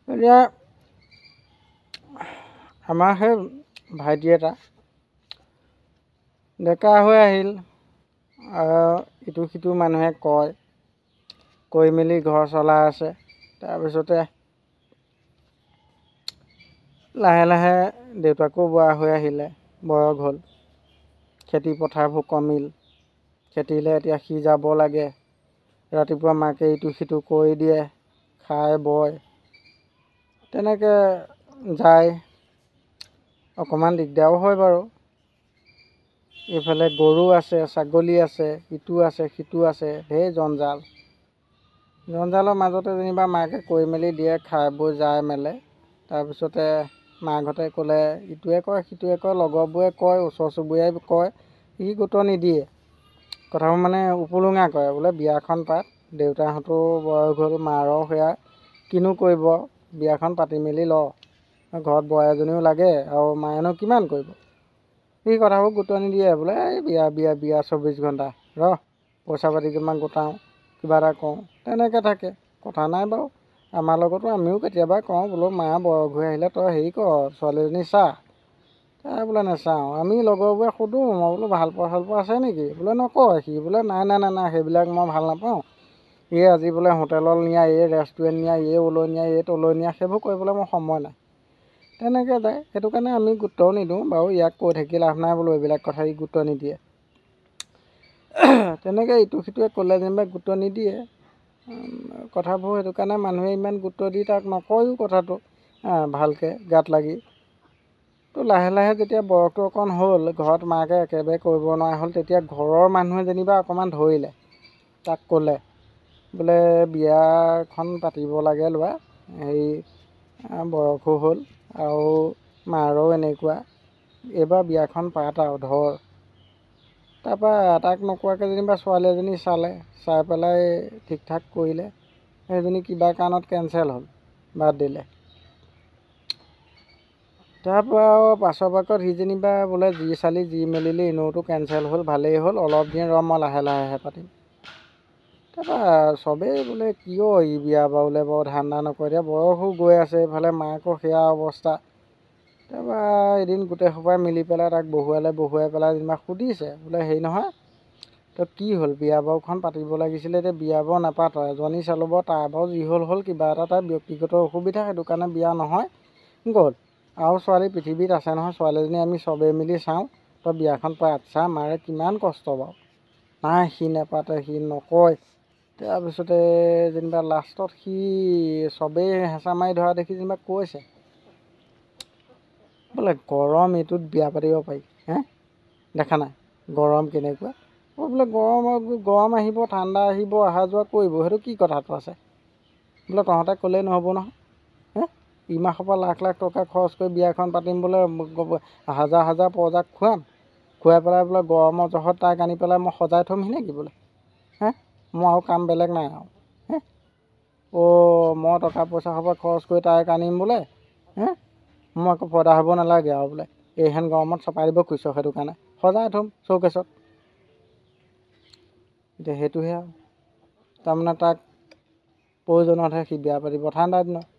এতিয়া আমাৰ সেই ভাইটি এটা ডেকা হৈ আহিল, ইটো সিটো মানুহে কয়, কৈ মেলি ঘৰ চলাই আছে। তাৰপিছতে লাহে লাহে দেউতাকো বুঢ়া হৈ আহিলে, বয়স হ'ল, খেতি পথাৰবোৰ কমিল, খেতিলৈ এতিয়া সি যাব লাগে। ৰাতিপুৱা মাকে ইটো সিটো কৰি দিয়ে, খাই বয়, তেনেকৈ যায়। অকণমান দিগদাৰো হয় বাৰু। এইফালে গৰু আছে, ছাগলী আছে, ইটো আছে সিটো আছে, ঢেৰ জঞ্জাল। জঞ্জালৰ মাজতে যেনিবা মাকে কৰি মেলি দিয়ে, খাই বৈ যায় মেলে। তাৰপিছতে মাকহঁতে ক'লে ইটোৱে কয় সিটোৱে কয়, লগৰবোৰে কয়, ওচৰ চুবুৰীয়াই কয়, সি গুৰুত্ব নিদিয়ে। কথাবোৰ মানে উপলুঙা কৰে, বোলে বিয়াখন পাত, দেউতাহঁতো বয়স হ'ল, মাৰো সেয়া কিনো কৰিব, বিয়াখন পাতি মেলি ল, ঘৰত বোৱাৰী এজনীও লাগে আৰু মায়েনো কিমান কৰিব। সি কথাবোৰ গুৰুত্ব নিদিয়ে, বোলে এই বিয়া বিয়া বিয়া 24 ঘণ্টা পইচা পাতি কিমান গোটাওঁ, কিবা এটা কৰোঁ, তেনেকৈ থাকে। কথা নাই বাৰু, আমাৰ লগতো আমিও কেতিয়াবা কওঁ, বোলো মা বয়স হৈ আহিলে তই হেৰি কৰ, ছোৱালীজনী চা। তাই বোলে নাচাওঁ। আমি লগৰবোৰে সোধোঁ, মই বোলো ভাল পোৱা আছে নেকি? বোলে নকয়। সি বোলে নাই নাই নাই নাই, সেইবিলাক মই ভাল নাপাওঁ। এই আজি বোলে হোটেলত নিয়া, এই ৰেষ্টুৰেণ্ট নিয়া, এই ওলৈ নিয়া, এই তলৈ নিয়া, সেইবোৰ কৰিবলৈ মোৰ সময় নাই। তেনেকৈ যায়। সেইটো কাৰণে আমি গুৰুত্বও নিদিওঁ বাৰু, ইয়াক কৈ থাকি লাভ নাই বোলো, এইবিলাক কথা ই গুৰুত্ব নিদিয়ে। তেনেকৈ ইটো সিটোৱে ক'লে যেনিবা গুৰুত্ব নিদিয়ে কথাবোৰ। সেইটো কাৰণে মানুহে ইমান গুৰুত্ব দি তাক নকয়ো কথাটো ভালকৈ গাত লাগি। তো লাহে লাহে যেতিয়া বয়সটো অকণ হ'ল, ঘৰত মাকে একেবাৰে কৰিব নোৱাৰা হ'ল, তেতিয়া ঘৰৰ মানুহে যেনিবা অকণমান ধৰিলে, তাক ক'লে বোলে বিয়াখন পাতিব লাগে ল'ৰা, হেৰি বয়সো হ'ল আৰু মাৰো এনেকুৱা, এইবাৰ বিয়াখন পাত আৰু ধৰ। তাৰপৰা তাক নোকোৱাকৈ যেনিবা ছোৱালী এজনী চালে, চাই পেলাই ঠিক ঠাক কৰিলে। সেইজনী কিবা কাৰণত কেঞ্চেল হ'ল, বাদ দিলে। তাৰপৰা আৰু পাছৰ পাকত সি যেনিবা বোলে যি চালি যি মেলিলি, এনেওতো কেঞ্চেল হ'ল, ভালেই হ'ল, অলপ দিন ৰ, মই লাহে লাহেহে পাতিম। তাৰপৰা চবেই বোলে কিয় ই বিয়া বাৰুলৈ বৰ ধান্দা নকৰে, এতিয়া বয়সো গৈ আছে, এইফালে মাকৰ সেয়া অৱস্থা। তাৰপৰা এদিন গোটেই সোপাই মিলি পেলাই তাক বহুৱাই পেলাই যেনিবা সুধিছে, বোলে হেৰি নহয়, তই কি হ'ল, বিয়া বাৰুখন পাতিব লাগিছিলে, এতিয়া বিয়া বাৰু নাপাত, এজনী চালোঁ বাৰু, তাৰ বাৰু যি হ'ল হ'ল, কিবা এটা তাৰ ব্যক্তিগত অসুবিধা, সেইটো কাৰণে বিয়া নহয় গ'ল। আৰু ছোৱালী পৃথিৱীত আছে নহয়, ছোৱালীজনী আমি চবেই মিলি চাওঁ, তই বিয়াখন পাত, চা মাৰে কিমান কষ্ট বাৰু। নাই সি নেপাতে, সি নকয়। তাৰপিছতে যেনিবা লাষ্টত সি চবেই হেঁচা মাৰি ধৰা দেখি যেনিবা কৈছে, বোলে গৰম এইটোত বিয়া পাতিব পাৰি, দেখা নাই গৰম কেনেকুৱা। বোলে গৰম আহিব, ঠাণ্ডা আহিব, অহা যোৱা কৰিব, সেইটো কি কথাটো আছে। বোলে তহঁতে ক'লেই নহ'ব নহয়, ইমাহৰ পৰা লাখ লাখ টকা খৰচ কৰি বিয়াখন পাতিম, বোলে হাজাৰ হাজাৰ প্ৰজাক খুৱাই পেলাই বোলে গৰমৰ জহত তাক আনি পেলাই মই সজাই থ'মহি নেকি বোলে, মোৰ আৰু কাম বেলেগ নাই আৰু, মই টকা পইচা সোপা খৰচ কৰি তাইক আনিম বোলে, মই আকৌ পদা হ'ব নালাগে আৰু বোলে, এইহেন গৰমত চপাই দিব খুজিছ, সেইটো কাৰণে সজাই থ'ম চৌকেছত। এতিয়া সেইটোহে আৰু, তাৰমানে তাক প্ৰয়োজনতহে সি বিয়া পাতিব ঠাণ্ডা দিনত।